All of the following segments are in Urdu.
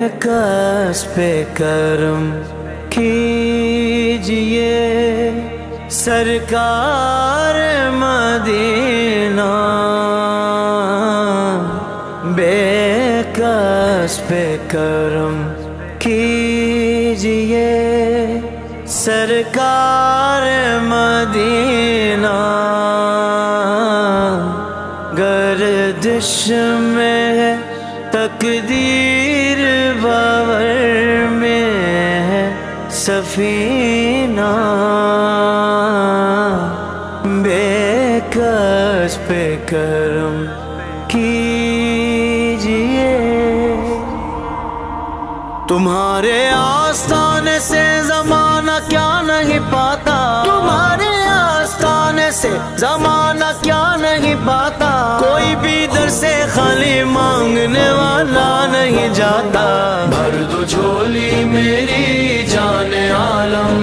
کس پہ کرم کیجئے سرکار مدینہ، بے کس پہ کرم کیجئے سرکار مدینہ، گردش میں ہے تقدیر باور میں ہے سفینہ، بے کس پہ کرم کیجئے۔ تمہارے آستانے سے زمانہ کیا نہیں پاتا، تمہارے آستانے سے زمانہ کیا نہیں پاتا، کوئی بھی در سے خالی مانگنے والا نہیں جاتا۔ بھر دو جھولی میری جان عالم،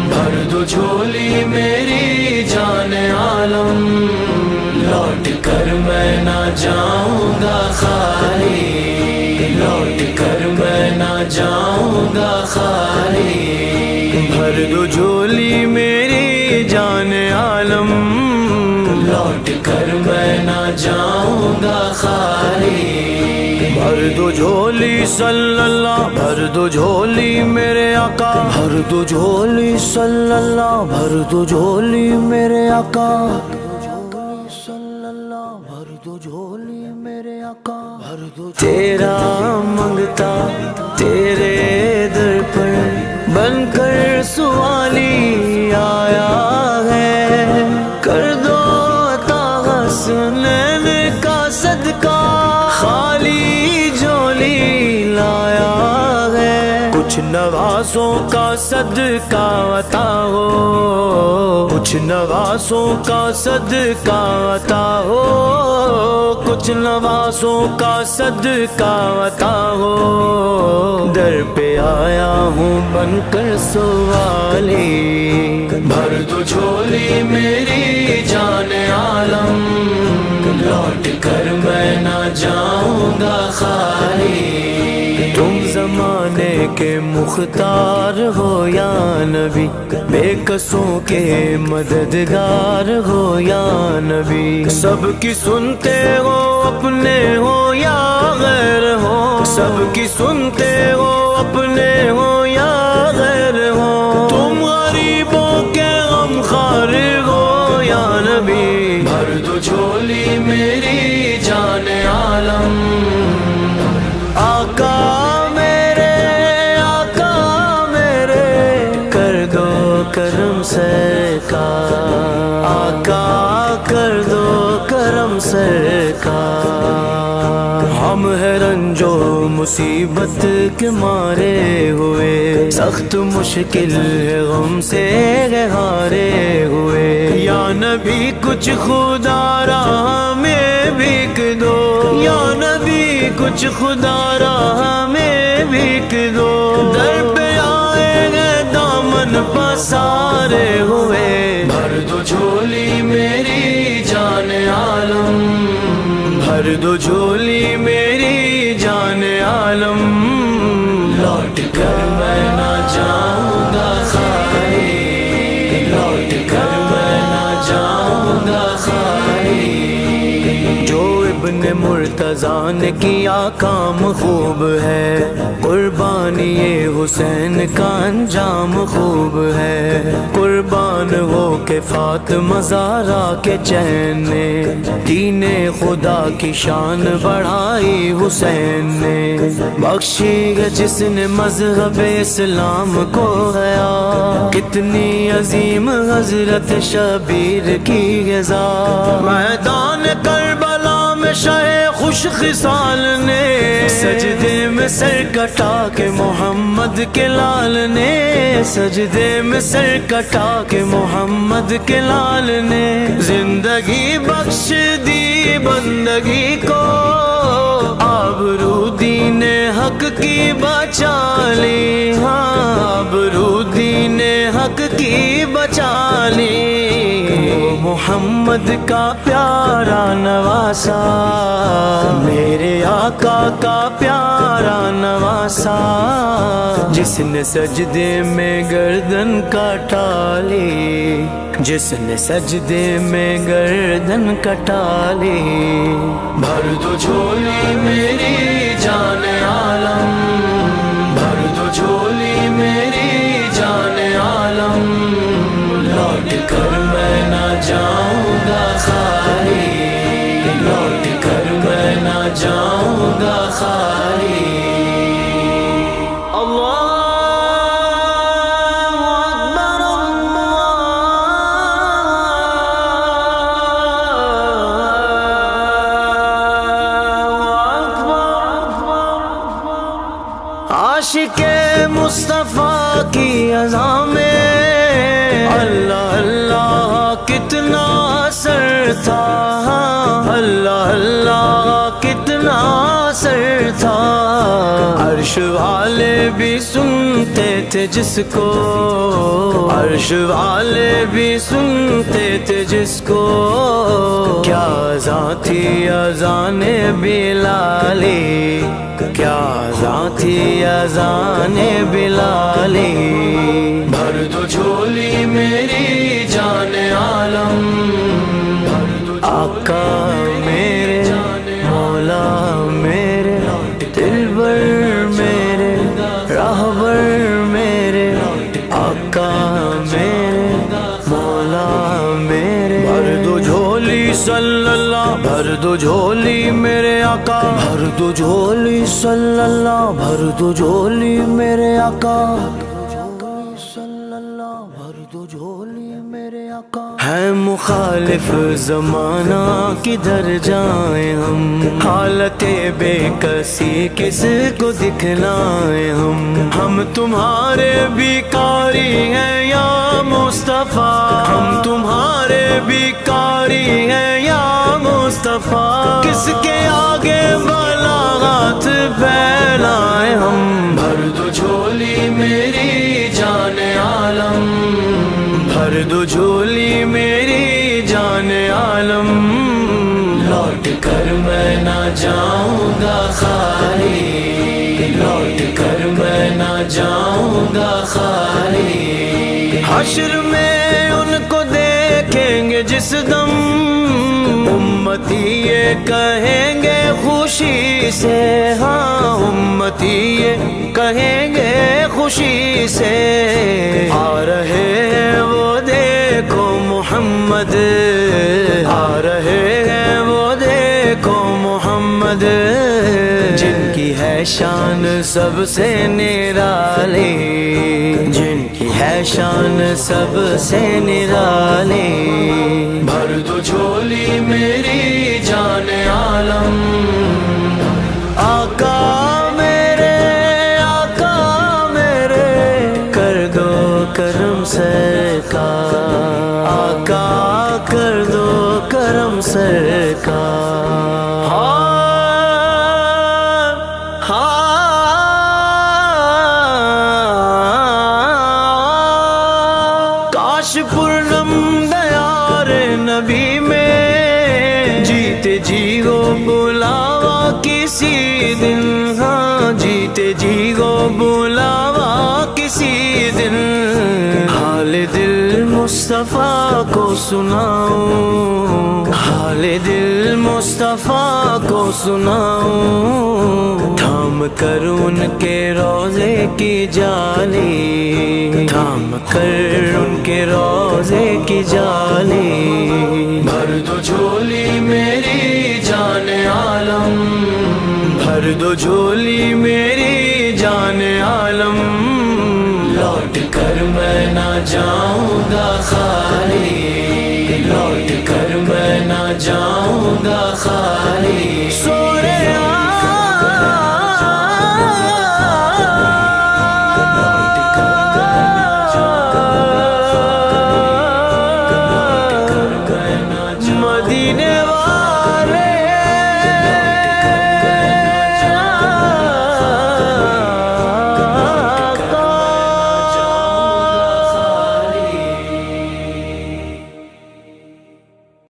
بھر دو جھولی میری جان عالم، لوٹ کر میں نہ جاؤں گا خالی، لوٹ کر میں نہ جاؤں گا خالی، بھر دو جھولی میری جان عالم، لوٹ کر میں نہ جاؤں گا خالی، بھر دو جھولی صلی اللہ، بھر دو جھولی میرے آقا، بھر دو جھولی صلی اللہ، بھر دو جھولی میرے آقا، بھر دو جھولی میرے آقا، بھر دو تیرا منگتا تیرے در پر بن کر سوالی آیا ہے، کر دو عطا حسنین کا صدقہ، خالی جھولی لایا ہے، کچھ نوازوں کا صدقہ عطا ہو، کچھ نوازوں کا صدقہ عطا ہو، کچھ نوازوں کا صدقہ عطا ہو، در پہ آیا ہوں بن کر سوالی، بھر دو جھولی میری جان عالم، لوٹ کر میں نہ جاؤں گا خالی، تم زمانے کے مختار ہو یا نبی، بے کسوں کے مددگار ہو یا نبی، سب کی سنتے ہو اپنے ہو یا غیر ہو، سب کی سنتے ہو اپنے ہو یا غیر ہو، تم غریبوں کے غم خوار ہو یا نبی، بھر دو جھولی میری جان عالم، آقا کرم سرکار، آقا کر دو کرم سرکار، ہم ہیں رنج و مصیبت کے مارے ہوئے، سخت مشکل ہے غم سے ہارے ہوئے، یا نبی کچھ خدا راہ میں بھیک دو، یا نبی کچھ خدا راہ میں بھیک دو، در پہ آئے گے دامن پسارے ہوئے، بھر دو جھولی میری جان عالم، بھر دو جھولی میری جان عالم، لوٹ کر میں نہ جاؤں گا خالی، لوٹ کر میں نہ جاؤں گا خالی، جو ابن مرتضیٰ نے کیا کام خوب ہے، قربانی حسین کا انجام خوب ہے، قربان ہو کے فاطمہ زہرا کے چین نے، دین خدا کی شان بڑھائی حسین نے، بخشی ہے جس نے مذہب اسلام کو حیا، کتنی عظیم حضرت شبیر کی غزا، میدان کربلا میں شہ خوش خصال نے، سجدے میں سر کٹا کے محمد کے لال نے، سجدے میں سر کٹا کے محمد کے لال نے، زندگی بخش دی بندگی کو، آبرو دین حق کی بچا لی، ہاں آبرو دین حق کی بچا لی، محمد کا پیارا نواسا، میرے آقا کا پیارا ہمارا نواسا، جس نے سجدے میں گردن کٹا لی، جس نے سجدے میں گردن کٹا لی۔ بھر دو جھولی میری جان عالم، بھر دو جھولی میری جان عالم، لوٹ کر میں نہ جاؤں گا خالی، لوٹ کر میں نہ جاؤں گا خالی۔ عاشق مصطفیٰ کی اذاں میں اللہ اللہ کتنا اثر تھا، اللہ اللہ کتنا اثر تھا۔ عرش والے بھی سنتے تھے جس کو، عرش والے بھی سنتے تھے جس کو، کیا اذاں تھی اذان بلالی، کیا اذاں تھی اذان بلالی۔ بھر دو جھولی میری جان عالم، آقا میرے مولا میرے دلبر میرے راہبر میرے، آقا میرے مولا میرے۔ بھر دو جھولی صلی اللہ، بھر دو جھولی میرے آقا، بھر دو جھولی صلی اللہ، بھر دو جھولی میرے آقا، صلی اللہ، بھر دو جھولی میرے آقا۔ ہے مخالف زمانہ کدھر جائیں ہم، حالت بے کسی کس کو دکھلائیں ہم تمہارے بیکاری ہیں یا مصطفیٰ، ہم تمہارے بیکاری ہیں یا مصطفیٰ، کس کے آگے بلاغت پھیلائیں ہم۔ بھر دو جھولی میری جان عالم، بھر دو جھولی میری جان عالم، لوٹ کر میں نہ جاؤں گا خالی، لوٹ کر میں نہ جاؤں گا خالی۔ حشر میں ان کو دیکھیں گے جس دم، امتی یہ کہیں گے خوشی سے، ہاں امتی یہ کہیں گے خوشی سے، آ رہے ہیں وہ دیکھو محمد، آ رہے ہیں وہ دیکھو محمد، جن کی ہے شان سب سے نرالی، جن کی ہے شان سب سے نرالی۔ بھر دو جھولی میری جان عالم، آقا میرے آقا میرے کر دو کرم سرکار، آقا کر دو کرم سرکار۔ کاش پورنم دیار نبی میں جیتے جی گو بلاوا کسی دن، ہاں جیتے جی گو بلاوا کسی دن، حال دل مصطفیٰ کو سناؤں، حال دل مصطفیٰ کو سناؤں، تھام کر ان کے روزے کی جالی، تھام کر ان کے روزے کی جالی۔ بھر دو جھولی میری جان عالم، بھر دو جھولی میری جان عالم، لوٹ کر میں نہ جاؤں گا خالی، لوٹ کر میں نہ جاؤں گا خالی۔